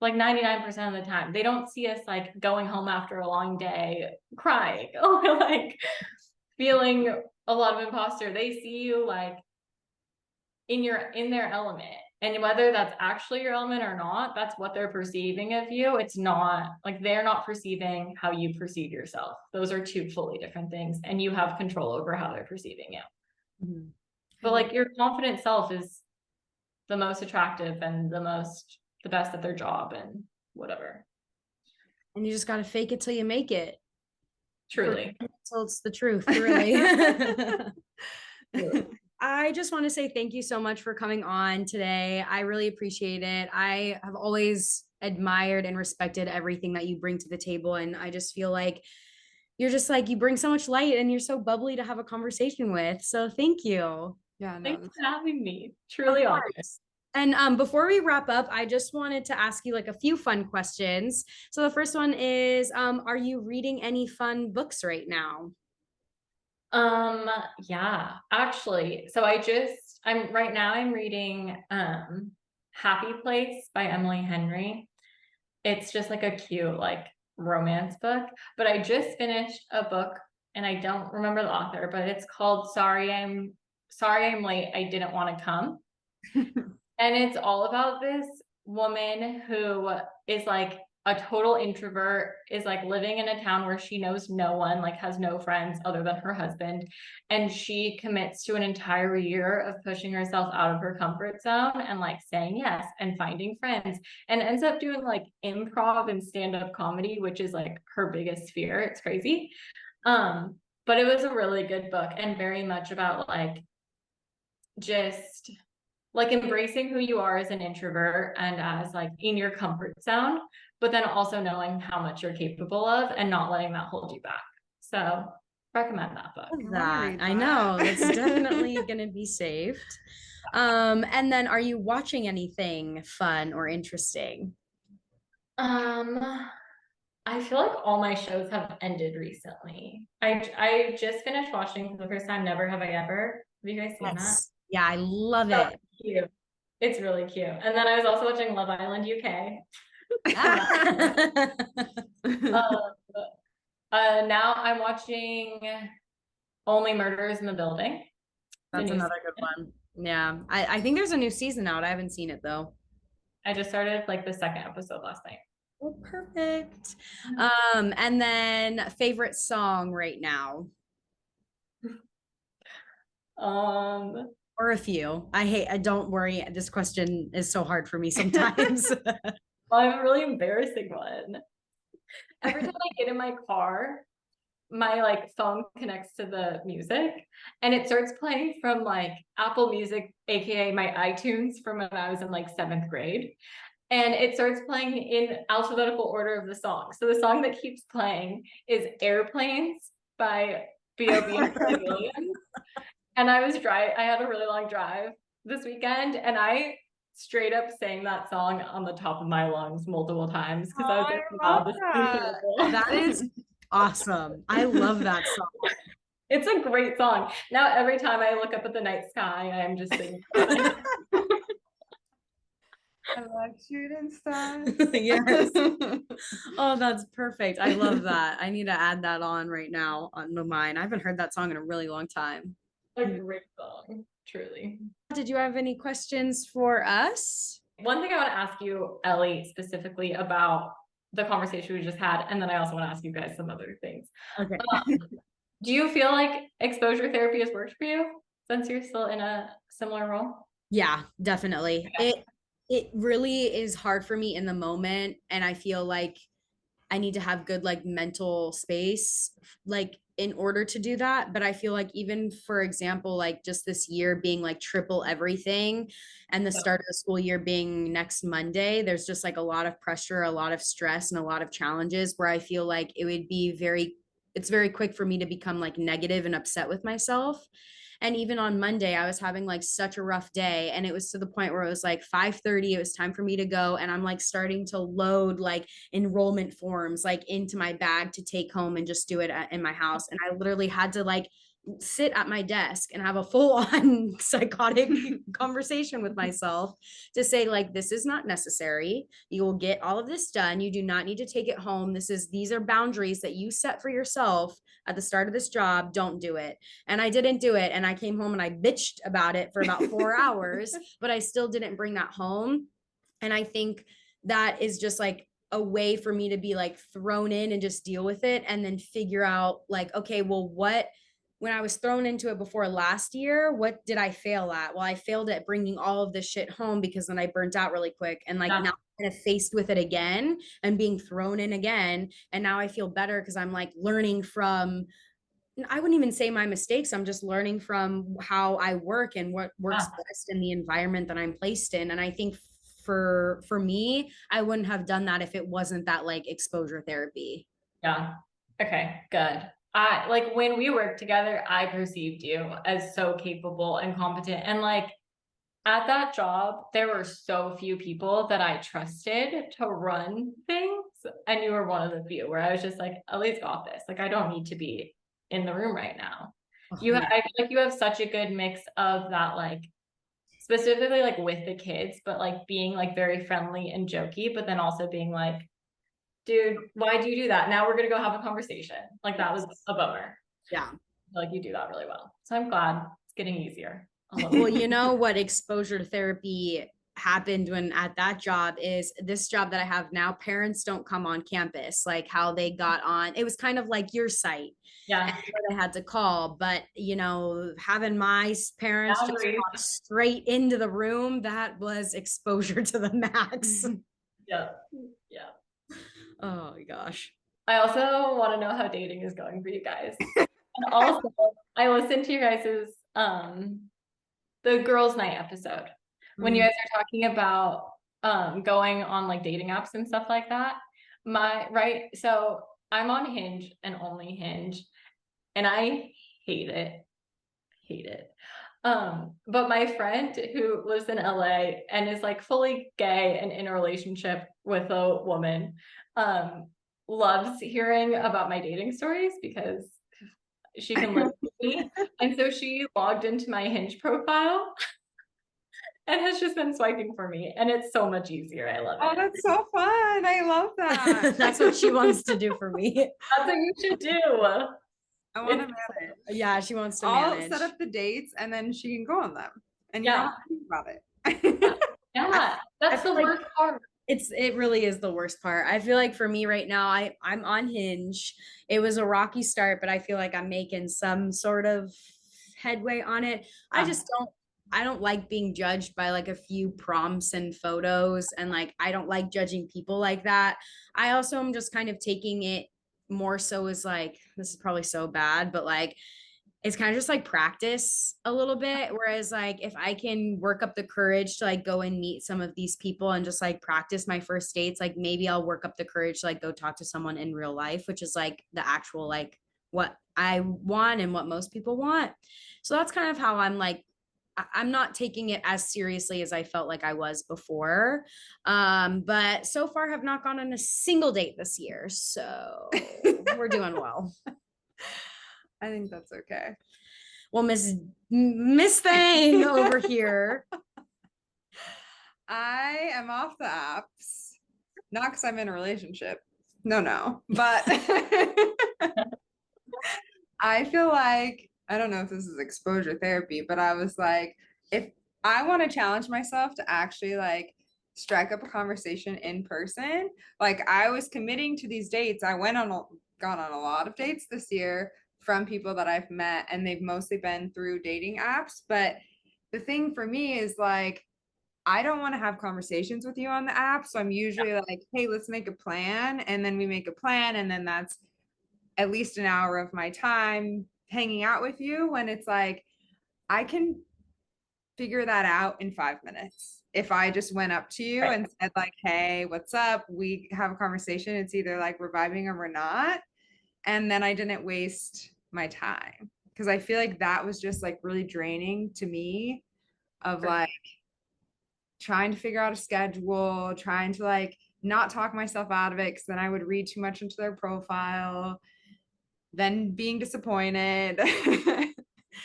like 99% of the time. They don't see us like going home after a long day crying or like feeling a lot of imposter. They see you like in their element, and whether that's actually your element or not, that's what they're perceiving of you. It's not like they're not perceiving how you perceive yourself. Those are two fully different things, and you have control over how they're perceiving you. Mm-hmm. But like your confident self is the most attractive and the best at their job and whatever. And you just got to fake it till you make it. Truly. So it's the truth, really. I just want to say thank you so much for coming on today. I really appreciate it. I have always admired and respected everything that you bring to the table. And I just feel like you're just like, you bring so much light and you're so bubbly to have a conversation with. So thank you. Yeah, no, Thanks that's for having me. Truly Of honored. course. And before we wrap up, I just wanted to ask you like a few fun questions. So the first one is, are you reading any fun books right now? Um, yeah, actually, so I'm right now I'm reading Happy Place by Emily Henry. It's just like a cute like romance book, but I just finished a book and I don't remember the author, but it's called Sorry I'm Late, I Didn't Want to Come. And it's all about this woman who is like a total introvert, is like living in a town where she knows no one, like has no friends other than her husband. And she commits to an entire year of pushing herself out of her comfort zone and like saying yes and finding friends, and ends up doing like improv and stand-up comedy, which is like her biggest fear. It's crazy. Um, but it was a really good book and very much about like just like embracing who you are as an introvert and as like in your comfort zone, but then also knowing how much you're capable of and not letting that hold you back. So recommend that book. Love I wanna that. read I that. know that's definitely gonna be saved. And then are you watching anything fun or interesting? Um, I feel like all my shows have ended recently. I just finished watching for the first time Never Have I Ever. Have you guys seen that? Yes. Yeah, I love So it. cute. It's really cute. And then I was also watching Love Island UK. And uh, now I'm watching Only Murders in the Building. The That's new another good season. one. Yeah. I think there's a new season out. I haven't seen it though. I just started like the second episode last night. Oh, perfect. And then favorite song right now, Um, or a few. Don't worry. This question is so hard for me sometimes. I have a really embarrassing one. Every time I get in my car, my like phone connects to the music and it starts playing from like Apple Music, aka my iTunes from when I was in like seventh grade. And it starts playing in alphabetical order of the song. So the song that keeps playing is Airplanes by B.O.B. and Pharrell Williams. And I had a really long drive this weekend and I straight up sang that song on the top of my lungs multiple times because I Oh, was I like, wow, love this is that. incredible. That is awesome. I love that song. It's a great song. Now every time I look up at the night sky, I'm just thinking about it. I like shooting stars. Yes. Oh, that's perfect. I love that. I need to add that on right now on mine. I haven't heard that song in a really long time. A great song, truly. Did you have any questions for us? One thing I want to ask you, Ellie, specifically about the conversation we just had, and then I also want to ask you guys some other things. Okay. Do you feel like exposure therapy has worked for you since you're still in a similar role? Yeah, definitely. It really is hard for me in the moment, and I feel like I need to have good like mental space like in order to do that. But I feel like even for example, like just this year being like triple everything and the Yeah. start of the school year being next Monday, there's just like a lot of pressure, a lot of stress, and a lot of challenges where I feel like it's very quick for me to become like negative and upset with myself. And even on Monday, I was having like such a rough day. And it was to the point where it was like 5:30. It was time for me to go. And I'm like starting to load like enrollment forms like into my bag to take home and just do it in my house. And I literally had to like sit at my desk and have a full on psychotic conversation with myself to say like this is not necessary. You will get all of this done. You do not need to take it home. These are boundaries that you set for yourself at the start of this job. Don't do it. And I didn't do it, and I came home and I bitched about it for about 4 hours, but I still didn't bring that home. And I think that is just like a way for me to be like thrown in and just deal with it and then figure out like okay, well, what when I was thrown into it before last year, what did I fail at? Well, I failed at bringing all of this shit home because then I burnt out really quick. And like Yeah. now I'm kind of faced with it again and being thrown in again. And now I feel better because I'm like learning from, I wouldn't even say my mistakes. I'm just learning from how I work and what works best in the environment that I'm placed in. And I think for me, I wouldn't have done that if it wasn't that like exposure therapy. Yeah. Okay, good. I like when we worked together, I perceived you as so capable and competent. And like at that job, there were so few people that I trusted to run things. And you were one of the few where I was just like, Ellie's got this. Like, I don't need to be in the room right now. Oh, You have, yeah. I feel like you have such a good mix of that, like specifically like with the kids, but like being like very friendly and jokey, but then also being like, dude, why do you do that? Now we're gonna go have a conversation. Like that was a bummer. Yeah. Like you do that really well. So I'm glad it's getting easier a little Well, bit. you know what exposure therapy happened when at that job is this job that I have now, parents don't come on campus, like how they got on. It was kind of like your site. Yeah. And I had to call, but having my parents just Boundaries. walk straight into the room, that was exposure to the max. Yeah. Yeah. Oh my gosh. I also want to know how dating is going for you guys. And also I listened to your guys's the girls' night episode when you guys are talking about going on like dating apps and stuff like that. So I'm on Hinge and only Hinge, and I hate it. Hate it. But my friend who lives in LA and is like fully gay and in a relationship with a woman, loves hearing about my dating stories because she can live with me. And so she logged into my Hinge profile and has just been swiping for me. And it's so much easier. I love Oh, it. that's so fun. I love that. That's what she wants to do for me. That's what you should do. I want to It's- manage. Yeah, she wants to I'll manage. set up the dates and then she can go on them. And you Yeah. don't have to think about it. Yeah, that's the feel like- worst part. It really is the worst part. I feel like for me right now, I'm on Hinge. It was a rocky start, but I feel like I'm making some sort of headway on it. I don't like being judged by like a few prompts and photos, and like I don't like judging people like that. I also am just kind of taking it more so as like, this is probably so bad, but like it's kind of just like practice a little bit. Whereas like if I can work up the courage to like go and meet some of these people and just like practice my first dates, like maybe I'll work up the courage to like go talk to someone in real life, which is like the actual like what I want and what most people want. So that's kind of how I'm like, I'm not taking it as seriously as I felt like I was before. But so far have not gone on a single date this year. So we're doing well. I think that's okay. Well, Miss Thing over here. I am off the apps. Not because I'm in a relationship. No. But I feel like, I don't know if this is exposure therapy, but I was like, if I want to challenge myself to actually like strike up a conversation in person, like I was committing to these dates. I gone on a lot of dates this year from people that I've met, and they've mostly been through dating apps. But the thing for me is like, I don't want to have conversations with you on the app. So I'm usually like, hey, let's make a plan. And then we make a plan. And then that's at least an hour of my time hanging out with you, when it's like, I can figure that out in 5 minutes. If I just went up to you and said like, hey, what's up? We have a conversation. It's either like we're vibing or we're not. And then I didn't waste my time, because I feel like that was just like really draining to me, of like trying to figure out a schedule, trying to like not talk myself out of it, because then I would read too much into their profile, then being disappointed.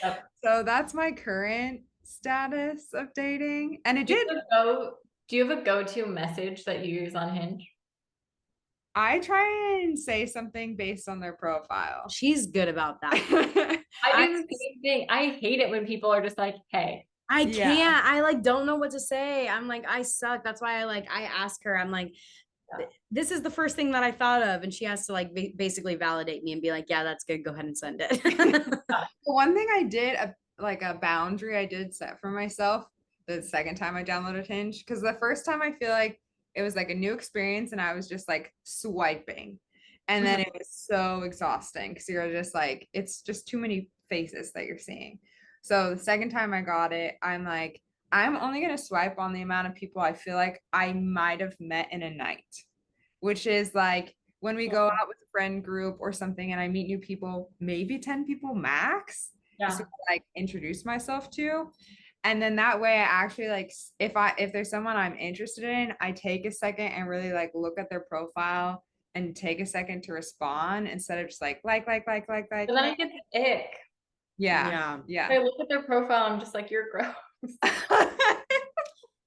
Yep. So that's my current status of dating. And it did. Do you have a go-to message that you use on Hinge? I try and say something based on their profile. She's good about that. I do the same thing. I hate it when people are just like, hey. I Yeah. can't. I like don't know what to say. I'm like, I suck. That's why I ask her. I'm like, this is the first thing that I thought of, and she has to like basically validate me and be like, yeah, that's good. Go ahead and send it. One thing I did, like a boundary I did set for myself the second time I downloaded Hinge, because the first time I feel like it was like a new experience and I was just like swiping, and then it was so exhausting because you're just like, it's just too many faces that you're seeing. So the second time I got it, I'm like, I'm only going to swipe on the amount of people I feel like I might have met in a night, which is like when we go out with a friend group or something and I meet new people, maybe 10 people max, just Yeah. to like introduce myself to. And then that way I actually like if there's someone I'm interested in, I take a second and really like look at their profile and take a second to respond instead of just like. But then I get the ick. Yeah. Yeah. I look at their profile, I'm just like, you're gross.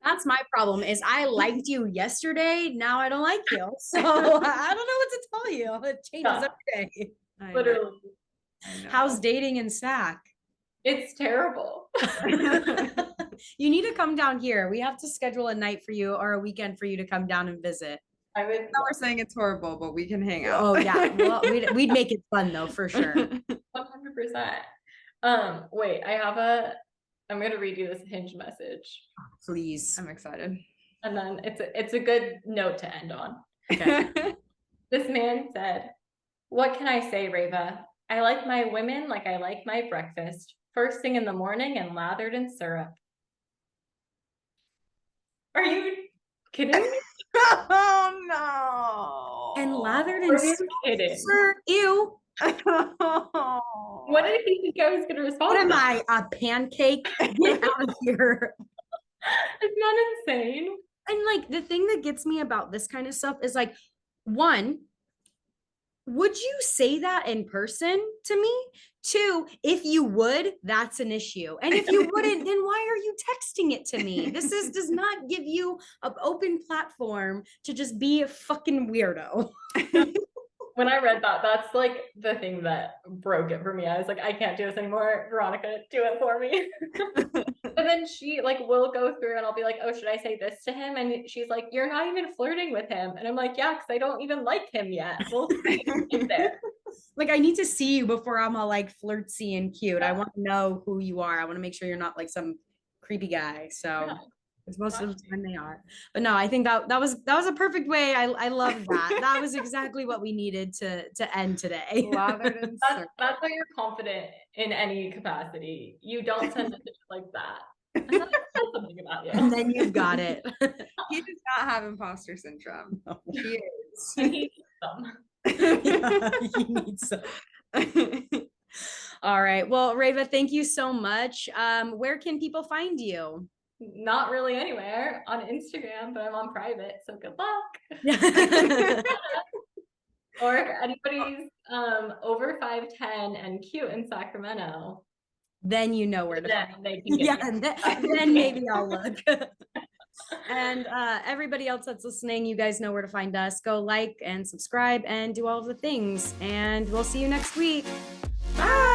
That's my problem is I liked you yesterday. Now I don't like you. So I don't know what to tell you. It changes every day. I know, Literally. I know. How's dating in SAC? It's terrible. You need to come down here. We have to schedule a night for you or a weekend for you to come down and visit. I would. Now we're saying it's horrible, but we can hang out. Oh yeah. Well, we'd make it fun though, for sure. 100%. Wait, I'm gonna read you this Hinge message. Please. I'm excited. And then it's a good note to end on. Okay. This man said, "What can I say, Reva? I like my women like I like my breakfast, first thing in the morning and lathered in syrup." Are you kidding me? Oh no. And lathered Are in you kidding? sir, ew. What did he think I was gonna respond? What am to? I, a pancake? Get out of here. It's not insane. And like the thing that gets me about this kind of stuff is like, one, would you say that in person to me? Two, if you would, that's an issue. And if you wouldn't, then why are you texting it to me? This does not give you an open platform to just be a fucking weirdo. When I read that, that's like the thing that broke it for me. I was like, I can't do this anymore. Veronica, do it for me. And then she like will go through and I'll be like, oh, should I say this to him? And she's like, you're not even flirting with him. And I'm like, yeah, because I don't even like him yet. We'll see there. Like I need to see you before I'm all like flirty and cute. I want to know who you are. I want to make sure you're not like some creepy guy. So because most of the time they are. But no, I think that was a perfect way. I love that. That was exactly what we needed to end today. That's why you're confident in any capacity. You don't send messages like that. And then I feel something about you. And then you've got it. He does not have imposter syndrome. No. He is. He needs some. Yeah, he needs some. All right. Well, Reva, thank you so much. Where can people find you? Not really anywhere on Instagram, but I'm on private, so good luck. Or if anybody's over 5'10" and cute in Sacramento, Then you know where to then find they can get me. then maybe I'll look. And everybody else that's listening, you guys know where to find us. Go like and subscribe and do all of the things. And we'll see you next week. Bye.